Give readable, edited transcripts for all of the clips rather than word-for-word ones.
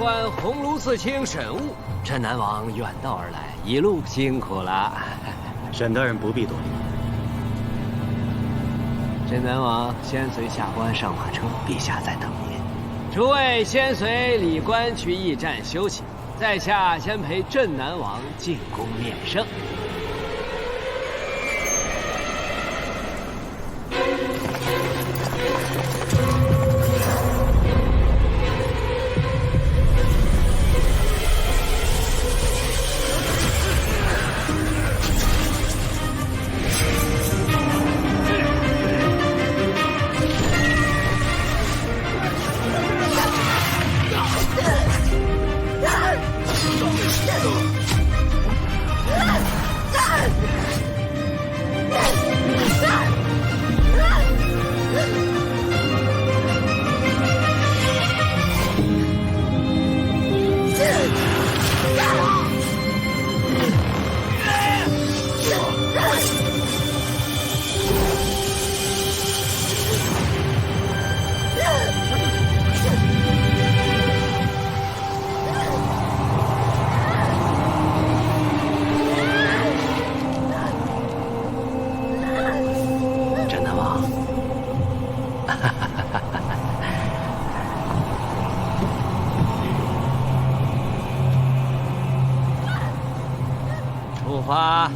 官鸿胪寺卿沈务，镇南王远道而来，一路辛苦了。沈大人不必多礼。镇南王先随下官上马车，陛下在等您。诸位先随礼官去驿站休息，在下先陪镇南王进宫面圣。 出发！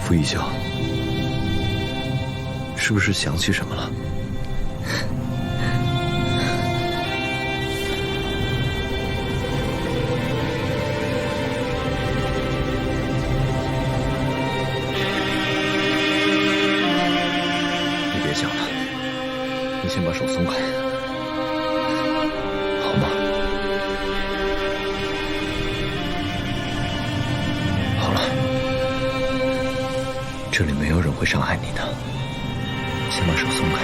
傅一笑，是不是想起什么了？ 别想了，你先把手松开，好吗？好了，这里没有人会伤害你的，先把手松开。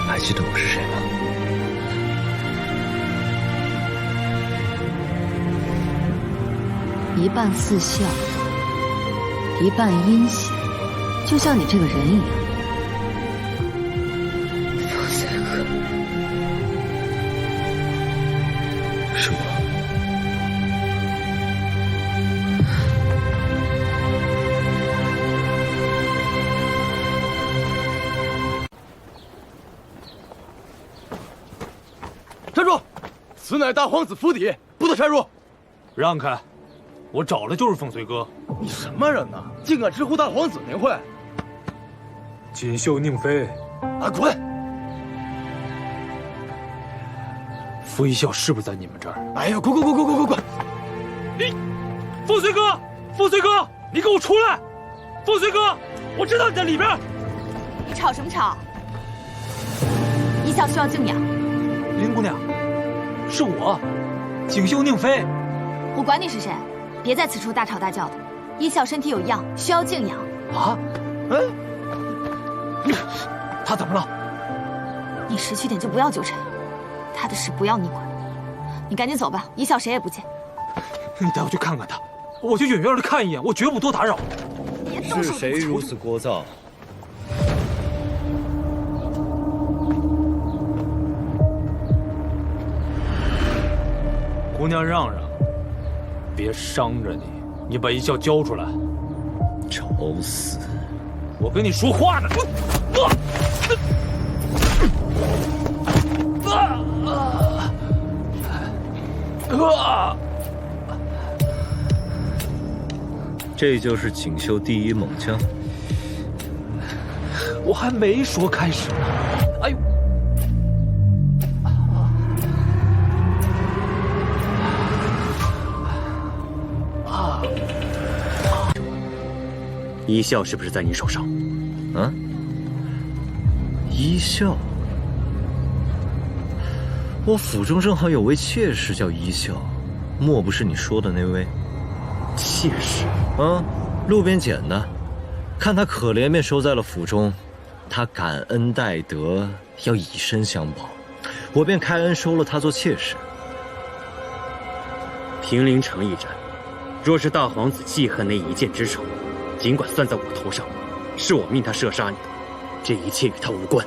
还记得我是谁吗？一半似笑，一半阴险，就像你这个人一样。方才哥，是我。站住！此乃大皇子府邸，不得擅入。让开！我找的就是凤随哥。你什么人呢？竟敢直呼大皇子名讳！锦绣宁妃，啊，滚！傅一笑是不是在你们这儿？哎呀，滚！你，凤随哥，凤随哥，你给我出来！凤随哥，我知道你在里边。你吵什么吵？一笑需要静养。林姑娘，是我，锦绣宁妃。我管你是谁，别在此处大吵大叫的。一笑身体有恙，需要静养。啊？哎，他怎么了？你识趣点就不要纠缠，他的事不要你管。你赶紧走吧，一笑谁也不见。你带我去看看他，我就远远的看一眼，我绝不多打扰。是谁如此聒噪？姑娘让让，别伤着你。你把一笑交出来。找死！我跟你说话呢。这就是锦绣第一猛将。我还没说开始呢。哎呦！一笑是不是在你手上？啊？一笑，我府中正好有位妾室叫一笑，莫不是你说的那位？妾室？啊，路边捡的，看他可怜，便收在了府中。他感恩戴德，要以身相报，我便开恩收了他做妾室。平陵城一战，若是大皇子记恨那一箭之仇，尽管算在我头上，是我命他射杀你的，这一切与他无关。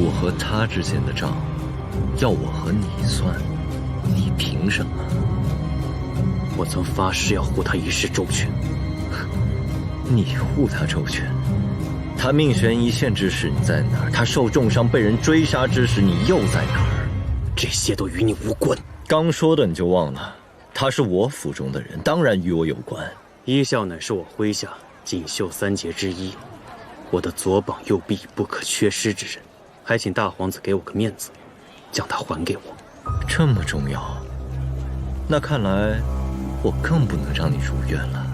我和他之间的账，要我和你算，你凭什么？我曾发誓要护他一世周全。你护他周全？他命悬一线之时你在哪儿？他受重伤被人追杀之时你又在哪儿？这些都与你无关。刚说的你就忘了？他是我府中的人，当然与我有关。一笑乃是我麾下锦绣三杰之一，我的左膀右臂不可缺失之人，还请大皇子给我个面子，将他还给我。这么重要？那看来我更不能让你如愿了。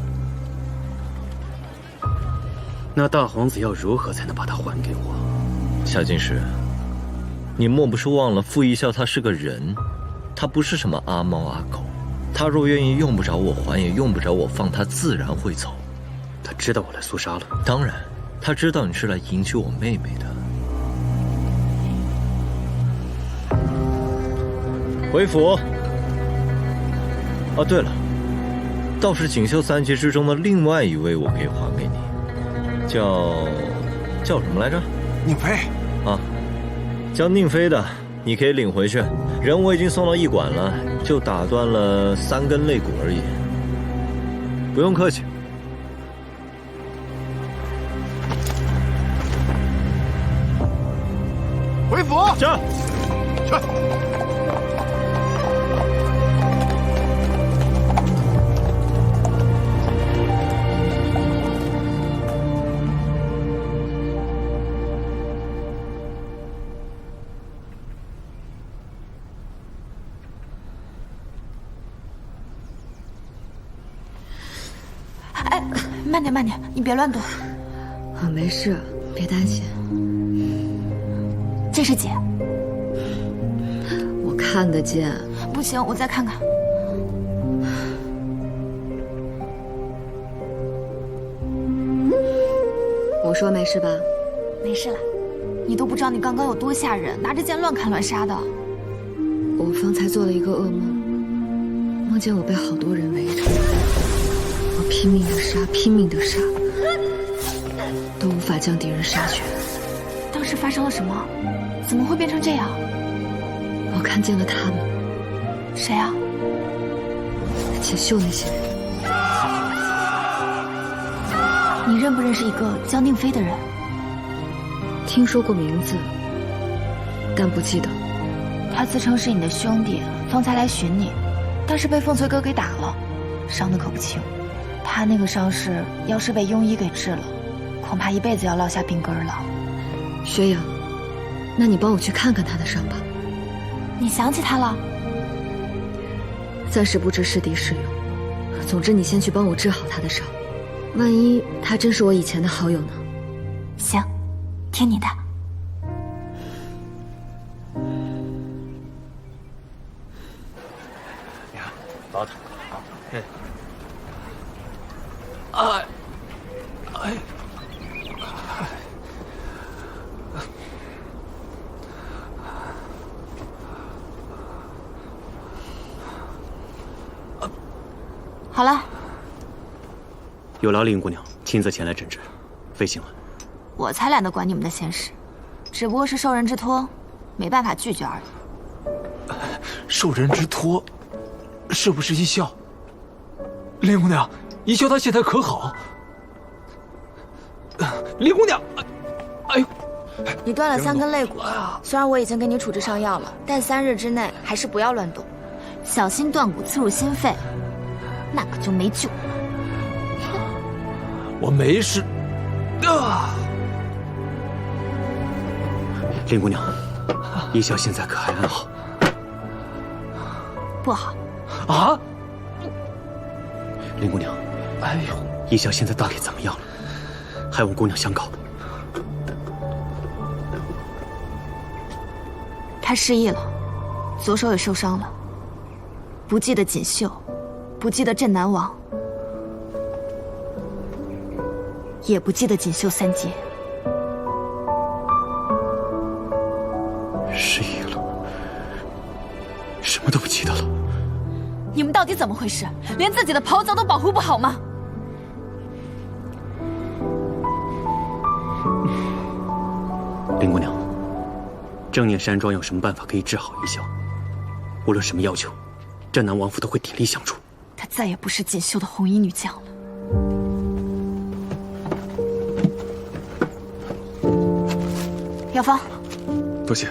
那大皇子要如何才能把他还给我？夏金石，你莫不是忘了傅一笑他是个人，他不是什么阿猫阿狗。他若愿意用不着我还，也用不着我放，他自然会走。他知道我来苏沙了？当然，他知道你是来迎娶我妹妹的。回府。哦，对了，倒是锦绣三杰之中的另外一位，我可以还给你。叫什么来着？宁妃啊，叫宁妃的，你可以领回去。人我已经送到驿馆了，就打断了3根肋骨而已，不用客气。回府。是。去。慢点，慢点，你别乱动。没事，别担心。这是姐，我看得见。不行，我再看看。我说没事吧？没事了。你都不知道你刚刚有多吓人，拿着剑乱砍乱杀的。我方才做了一个噩梦，梦见我被好多人围着。我拼命的杀，拼命的杀，都无法将敌人杀绝。当时发生了什么？怎么会变成这样？我看见了他们。谁啊？锦绣那些人。你认不认识一个叫宁妃的人？听说过名字，但不记得。他自称是你的兄弟，方才来寻你，但是被凤翠哥给打了，伤得可不轻。他那个伤势要是被庸医给治了，恐怕一辈子要落下病根了。学养，那你帮我去看看他的伤吧。你想起他了？暂时不知是敌是友，总之你先去帮我治好他的伤，万一他真是我以前的好友呢？行，听你的。你看，抱他。好了，有劳林姑娘亲自前来诊治，费心了。我才懒得管你们的闲事，只不过是受人之托，没办法拒绝而已。受人之托，是不是一笑？林姑娘，一笑她现在可好？林姑娘，哎呦！你断了3根肋骨，虽然我已经给你处置上药了，但3日之内还是不要乱动，小心断骨刺入心肺，那可就没救。我没事。林姑娘，一笑现在可还安好？不好。啊！林姑娘，哎呦，一笑现在到底怎么样了？还望姑娘相告。他失忆了，左手也受伤了，不记得锦绣，不记得镇南王，也不记得锦绣三杰。失忆了，什么都不记得了。你们到底怎么回事？连自己的袍泽都保护不好吗？林姑娘，正念山庄有什么办法可以治好一笑？无论什么要求，镇南王府都会鼎力相助。她再也不是锦绣的红衣女将了。药方，多谢。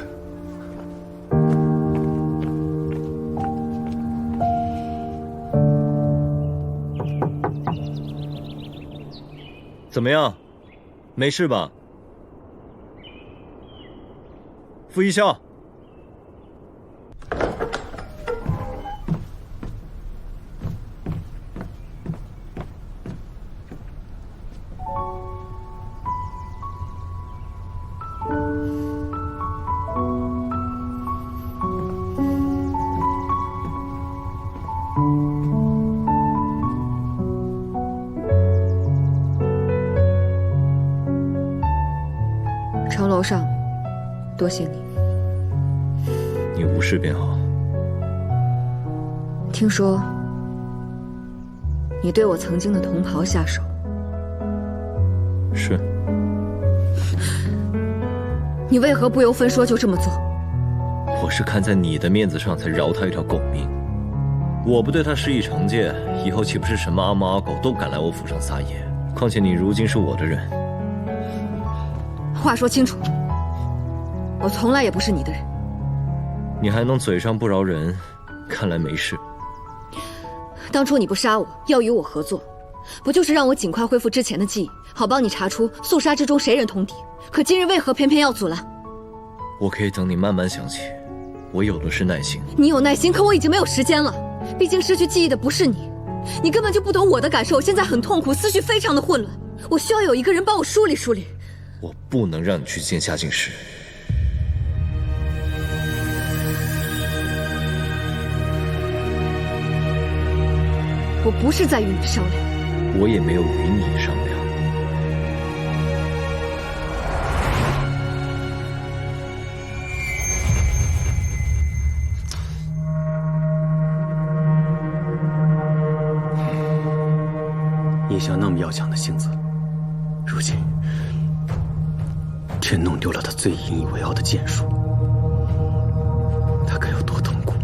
怎么样，没事吧？傅一笑，城楼上，多谢你。你无事便好。听说你对我曾经的同袍下手，是。你为何不由分说就这么做？我是看在你的面子上才饶他一条狗命。我不对他施以惩戒，以后岂不是什么阿猫阿狗都敢来我府上撒野？况且你如今是我的人。话说清楚，我从来也不是你的人。你还能嘴上不饶人，看来没事。当初你不杀我，要与我合作，不就是让我尽快恢复之前的记忆，好帮你查出肃杀之中谁人通敌？可今日为何偏偏要阻拦？我可以等你慢慢想起，我有的是耐心。你有耐心，可我已经没有时间了。毕竟失去记忆的不是你，你根本就不懂我的感受。我现在很痛苦，思绪非常的混乱，我需要有一个人帮我梳理梳理。我不能让你去见夏静时。我不是在与你商量，我也没有与你商量。一笑那么要强的性子，如今却弄丢了他最引以为傲的剑术，他该有多痛苦？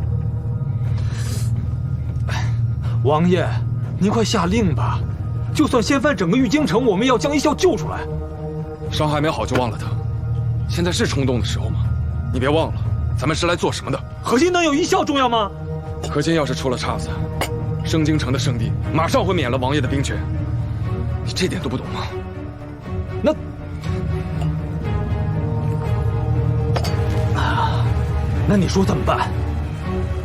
王爷，您快下令吧！就算掀翻整个玉京城，我们要将一笑救出来。伤还没好就忘了他，现在是冲动的时候吗？你别忘了，咱们是来做什么的？核心能有一笑重要吗？核心要是出了岔子，盛京城的圣地马上会免了王爷的兵权。你这点都不懂吗？那你说怎么办？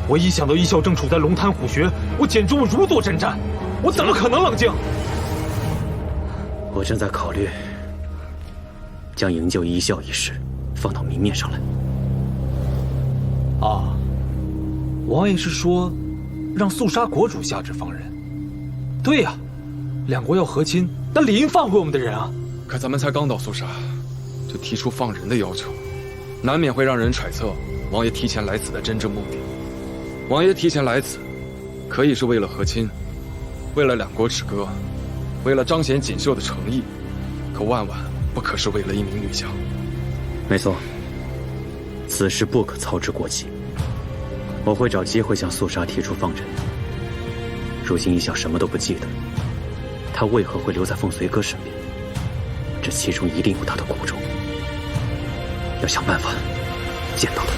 我一想到一笑正处在龙潭虎穴，我简直如坐针毡，我怎么可能冷静？我正在考虑将营救一笑一事放到明面上来。啊，王爷是说让肃杀国主下旨放人？对呀，两国要和亲，那理应放回我们的人啊。可咱们才刚到肃杀，就提出放人的要求，难免会让人揣测王爷提前来此的真正目的。王爷提前来此，可以是为了和亲，为了两国止戈，为了彰显锦绣的诚意，可万万不可是为了一名女将。没错，此事不可操之过急。我会找机会向肃杀提出放人。如今一笑什么都不记得，他为何会留在凤随哥身边？这其中一定有他的苦衷，要想办法见到他。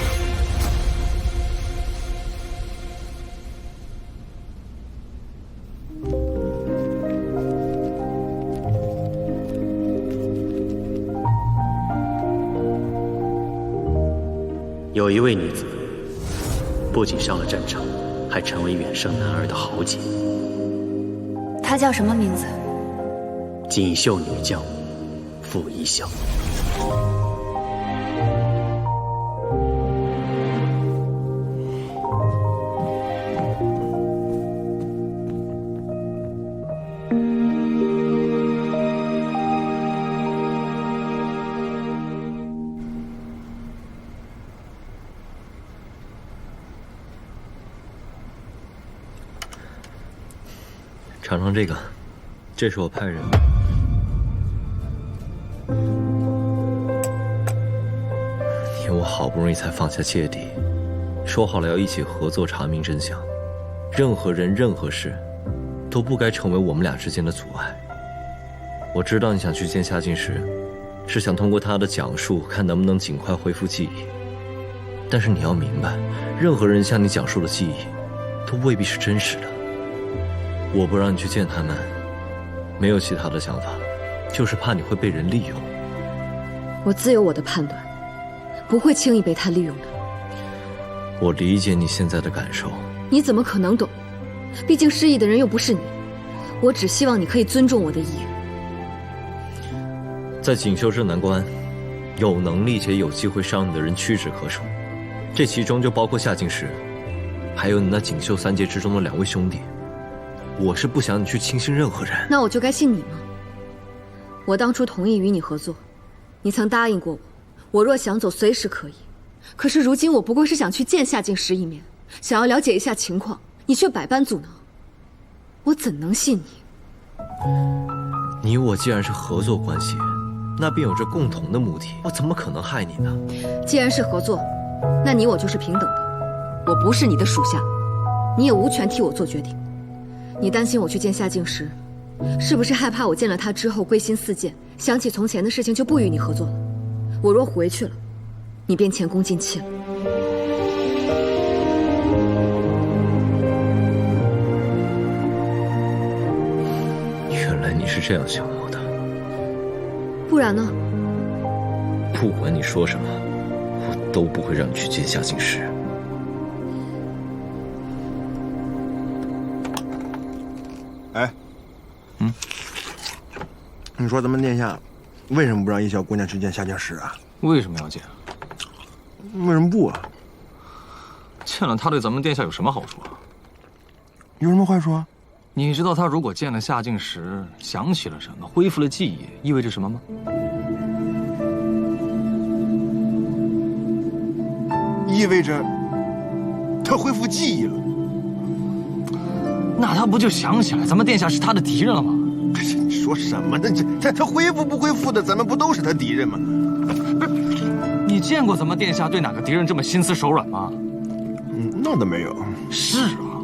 有一位女子，不仅上了战场，还成为远胜男儿的豪杰。他叫什么名字？锦绣女将傅一笑。尝尝这个，这是我派人。你我好不容易才放下芥蒂，说好了要一起合作查明真相，任何人任何事，都不该成为我们俩之间的阻碍。我知道你想去见夏金石，是想通过他的讲述，看能不能尽快恢复记忆。但是你要明白，任何人向你讲述的记忆，都未必是真实的。我不让你去见他们，没有其他的想法，就是怕你会被人利用。我自有我的判断，不会轻易被他利用的。我理解你现在的感受。你怎么可能懂？毕竟失忆的人又不是你。我只希望你可以尊重我的意愿。在锦绣这难关，有能力且有机会伤你的人屈指可数，这其中就包括夏金石，还有你那锦绣三杰之中的2位兄弟。我是不想你去轻信任何人。那我就该信你吗？我当初同意与你合作，你曾答应过我，我若想走随时可以。可是如今我不过是想去见夏金石一面，想要了解一下情况，你却百般阻挠，我怎能信你？你我既然是合作关系，那便有着共同的目的，我怎么可能害你呢？既然是合作，那你我就是平等的。我不是你的属下，你也无权替我做决定。你担心我去见夏静时，是不是害怕我见了他之后归心似箭，想起从前的事情就不与你合作了？我若回去了，你便前功尽弃了。原来你是这样想我的。不然呢？不管你说什么，我都不会让你去见夏静石。哎，你说咱们殿下为什么不让一小姑娘去见夏静石啊？为什么要见？为什么不啊？见了他对咱们殿下有什么好处啊？有什么坏处啊？你知道他如果见了夏静石，想起了什么，恢复了记忆，意味着什么吗？意味着他恢复记忆了。那他不就想起来咱们殿下是他的敌人了吗？你说什么呢？他恢复不恢复的，咱们不都是他敌人吗？你见过咱们殿下对哪个敌人这么心慈手软吗？那倒没有。是啊，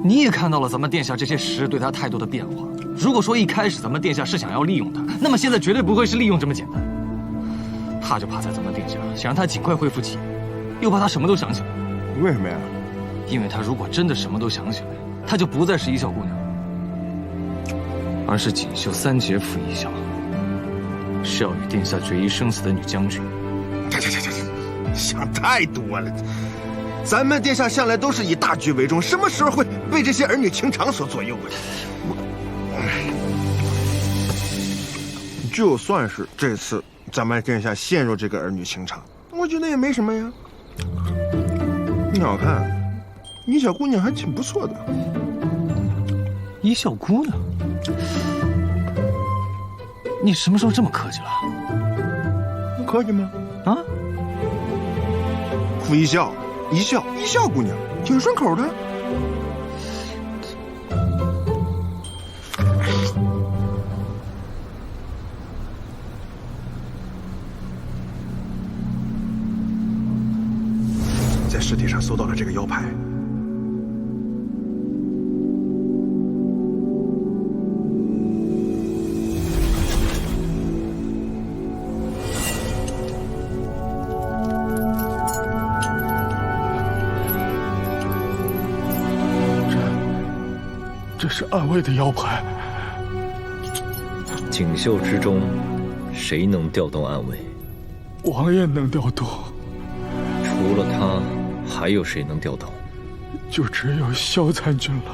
你也看到了咱们殿下这些时日对他态度的变化。如果说一开始咱们殿下是想要利用他，那么现在绝对不会是利用这么简单。他就怕在咱们殿下想让他尽快恢复记忆，又怕他什么都想起来。为什么呀？因为他如果真的什么都想起来，她就不再是一笑姑娘，而是锦绣三杰傅一笑，是要与殿下决一生死的女将军。想太多了。咱们殿下向来都是以大局为重，什么时候会被这些儿女情长所左右啊？就算是这次咱们殿下陷入这个儿女情长，我觉得也没什么呀。你好看，一小姑娘还挺不错的。一笑姑娘，你什么时候这么客气了？客气吗？啊？傅一笑，一笑姑娘，挺顺口的。在尸体上搜到了这个腰牌。这是暗卫的腰牌。锦绣之中，谁能调动暗卫？王爷能调动。除了他，还有谁能调动？就只有萧参军了。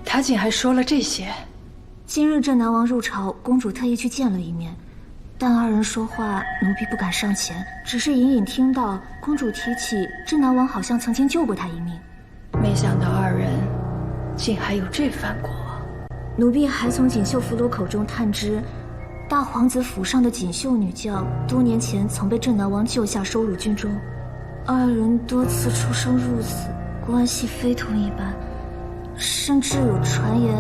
他竟还说了这些。今日镇南王入朝，公主特意去见了一面，但二人说话，奴婢不敢上前，只是隐隐听到公主提起镇南王好像曾经救过她一命。没想到二人竟还有这番过往。奴婢还从锦绣俘虏口中探知，大皇子府上的锦绣女将多年前曾被镇南王救下，收入军中。二人多次出生入死，关系非同一般，甚至有传言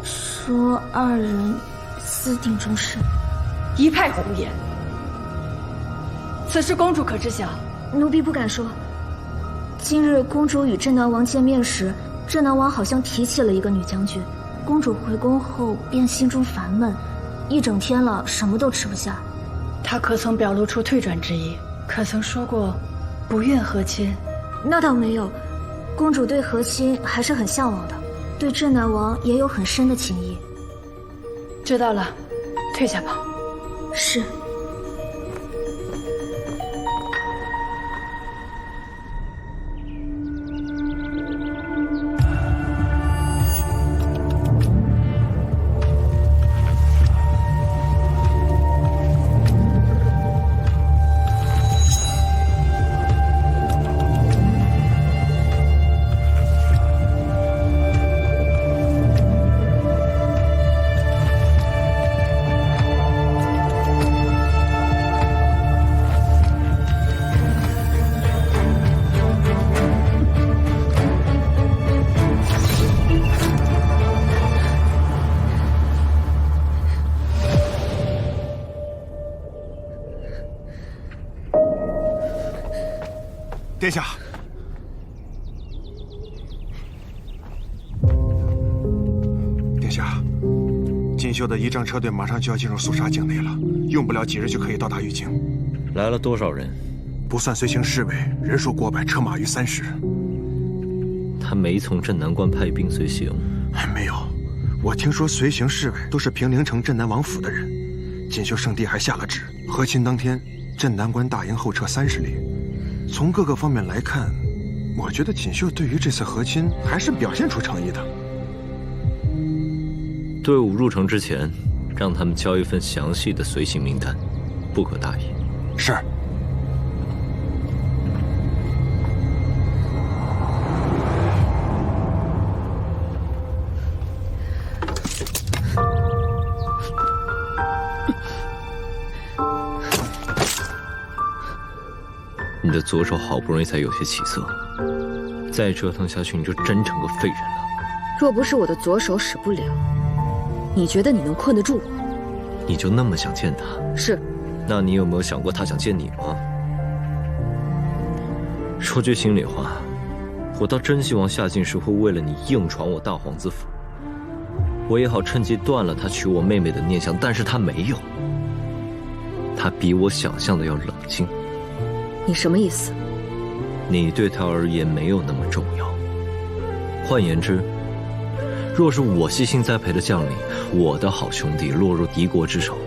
说二人私定终身。一派胡言！此事公主可知晓？奴婢不敢说。今日公主与镇南王见面时，镇南王好像提起了一个女将军。公主回宫后便心中烦闷，一整天了，什么都吃不下。她可曾表露出退转之意？可曾说过不愿和亲？那倒没有，公主对和亲还是很向往的，对镇南王也有很深的情谊。知道了，退下吧。是。殿下，殿下，锦绣的仪仗车队马上就要进入肃杀境内了，用不了几日就可以到达玉京。来了多少人？不算随行侍卫，人数过百，车马逾30。他没从镇南关派兵随行？没有，我听说随行侍卫都是平陵城镇南王府的人。锦绣圣地还下了旨，和亲当天，镇南关大营后撤30里。从各个方面来看，我觉得锦绣对于这次和亲还是表现出诚意的。队伍入城之前，让他们交一份详细的随行名单，不可大意。是。你的左手好不容易才有些起色，再折腾下去你就真成个废人了。若不是我的左手使不了，你觉得你能困得住我？你就那么想见他？是。那你有没有想过他想见你吗？说句心里话，我倒真希望夏进士会为了你硬闯我大皇子府，我也好趁机断了他娶我妹妹的念想。但是他没有，他比我想象的要冷静。你什么意思？你对他而言没有那么重要。换言之，若是我悉心栽培的将领，我的好兄弟落入敌国之手，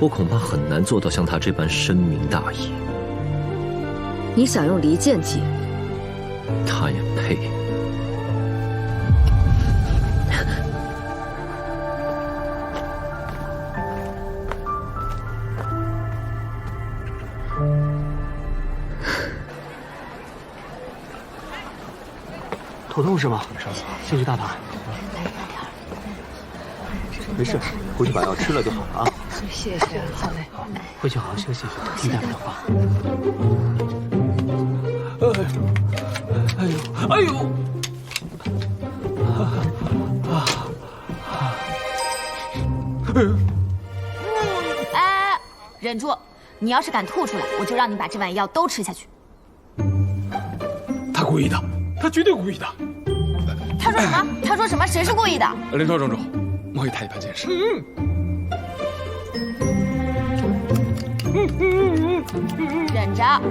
我恐怕很难做到像他这般深明大义。你想用离间计？他也配？头痛是吗？休息大堂。没事，回去把药吃了就好了啊。谢谢，好嘞。回去好好休息，听大夫的话。哎呦！哎，忍住！你要是敢吐出来，我就让你把这碗药都吃下去。他故意的，他绝对故意的。他说什么？他说什么？谁是故意的？林少庄主，莫以太一般见识。忍着。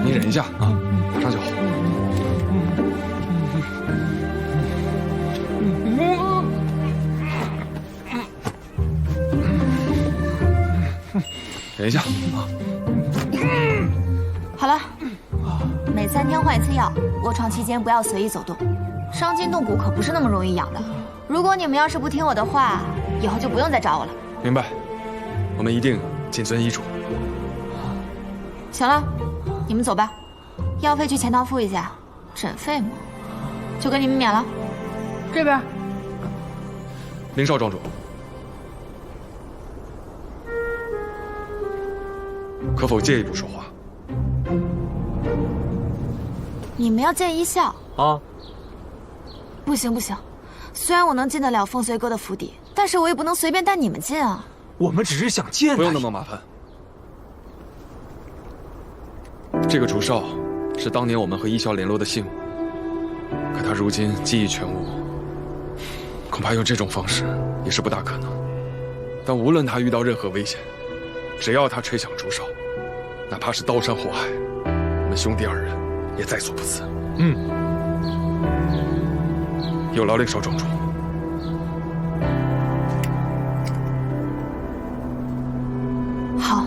你忍一下啊，马上就好。忍一下。好了，每3天换1次药，卧床期间不要随意走动。伤筋动骨可不是那么容易养的。如果你们要是不听我的话，以后就不用再找我了。明白，我们一定谨遵医嘱。行了，你们走吧，药费去钱塘付一下，诊费嘛，就给你们免了。这边，林少庄主，可否借一步说话？你们要见医校啊？不行不行，虽然我能进得了凤随哥的府邸，但是我也不能随便带你们进啊。我们只是想见他。不用那么麻烦。这个竹少是当年我们和医校联络的信物，可他如今记忆全无，恐怕用这种方式也是不大可能。但无论他遇到任何危险，只要他吹响竹哨，哪怕是刀山火海，我们兄弟2人也在所不辞。有劳令少庄主。好，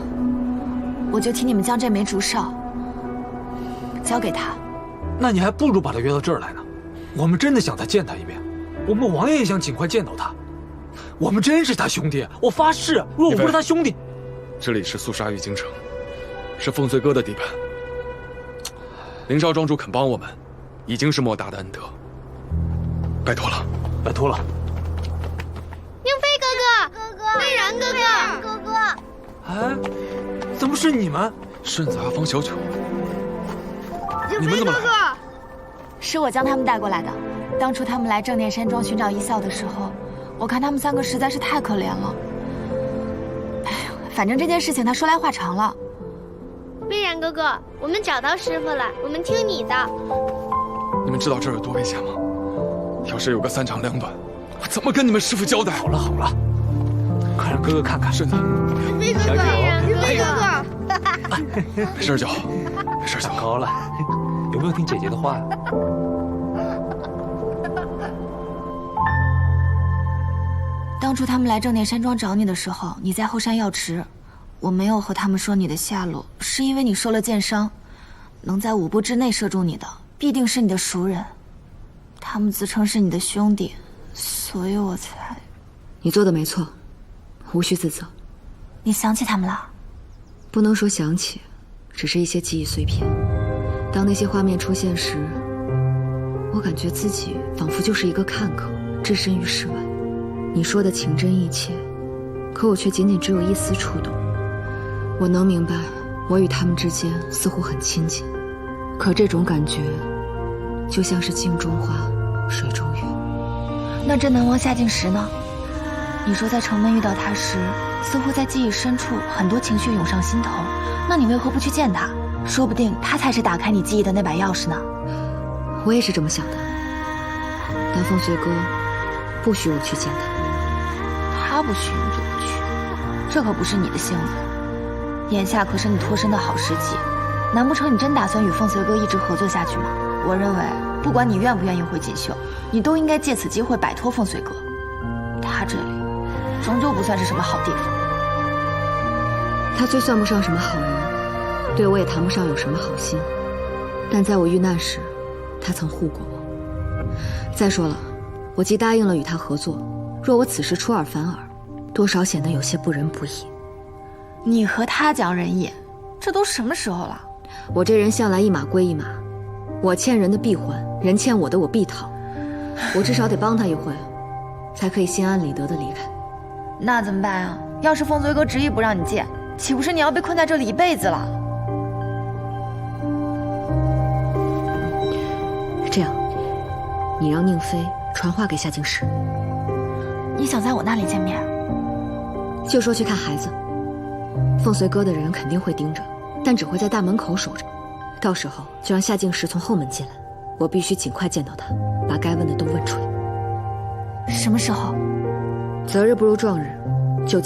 我就替你们将这枚竹哨交给他。那你还不如把他约到这儿来呢。我们真的想再见他一面，我们王爷也想尽快见到他。我们真是他兄弟，我发誓，若我不是他兄弟。这里是肃杀玉京城，是凤随哥的地盘。林少庄主肯帮我们，已经是莫大的恩德。拜托了，拜托了。宁妃哥哥，魏然哥哥，哎，怎么是你们？顺子、阿芳、小九，宁妃哥哥，是我将他们带过来的。当初他们来正念山庄寻找医校的时候，我看他们3个实在是太可怜了。哎呀，反正这件事情他说来话长了。魏然哥哥，我们找到师傅了，我们听你的。你们知道这儿有多危险吗？要是有个3长2短，我怎么跟你们师傅交代？好了好了，快让哥哥看看。顺子，宁妃哥哥，宁妃哥哥，没事就好，没事就好。好了，有没有听姐姐的话呀？当初他们来正念山庄找你的时候，你在后山药池。我没有和他们说你的下落，是因为你受了箭伤，能在5步之内射中你的，必定是你的熟人。他们自称是你的兄弟，所以我才……你做的没错，无需自责。你想起他们了？不能说想起，只是一些记忆碎片。当那些画面出现时，我感觉自己仿佛就是一个看客，置身于世外。你说的情真意切，可我却仅仅只有一丝触动。我能明白，我与他们之间似乎很亲近，可这种感觉就像是镜中花，水中月。那镇南王夏静时呢？你说在城门遇到他时，似乎在记忆深处很多情绪涌上心头，那你为何不去见他？说不定他才是打开你记忆的那把钥匙呢。我也是这么想的，但凤随哥不许我去见他。他不许你就不去，这可不是你的性子。眼下可是你脱身的好时机，难不成你真打算与凤随哥一直合作下去吗？我认为，不管你愿不愿意回锦绣，你都应该借此机会摆脱凤随哥。他这里终究不算是什么好地方。他虽算不上什么好人，对我也谈不上有什么好心，但在我遇难时，他曾护过我。再说了，我既答应了与他合作，若我此时出尔反尔，多少显得有些不仁不义。你和他讲仁义，这都什么时候了？我这人向来一码归一码，我欠人的必还，人欠我的我必讨。我至少得帮他一回，才可以心安理得的离开。那怎么办啊？要是凤随哥执意不让你见，岂不是你要被困在这里一辈子了？这样，你让宁妃传话给夏静时。你想在我那里见面？就说去看孩子。凤随哥的人肯定会盯着，但只会在大门口守着。到时候就让夏静时从后门进来，我必须尽快见到他，把该问的都问出来。什么时候？择日不如撞日，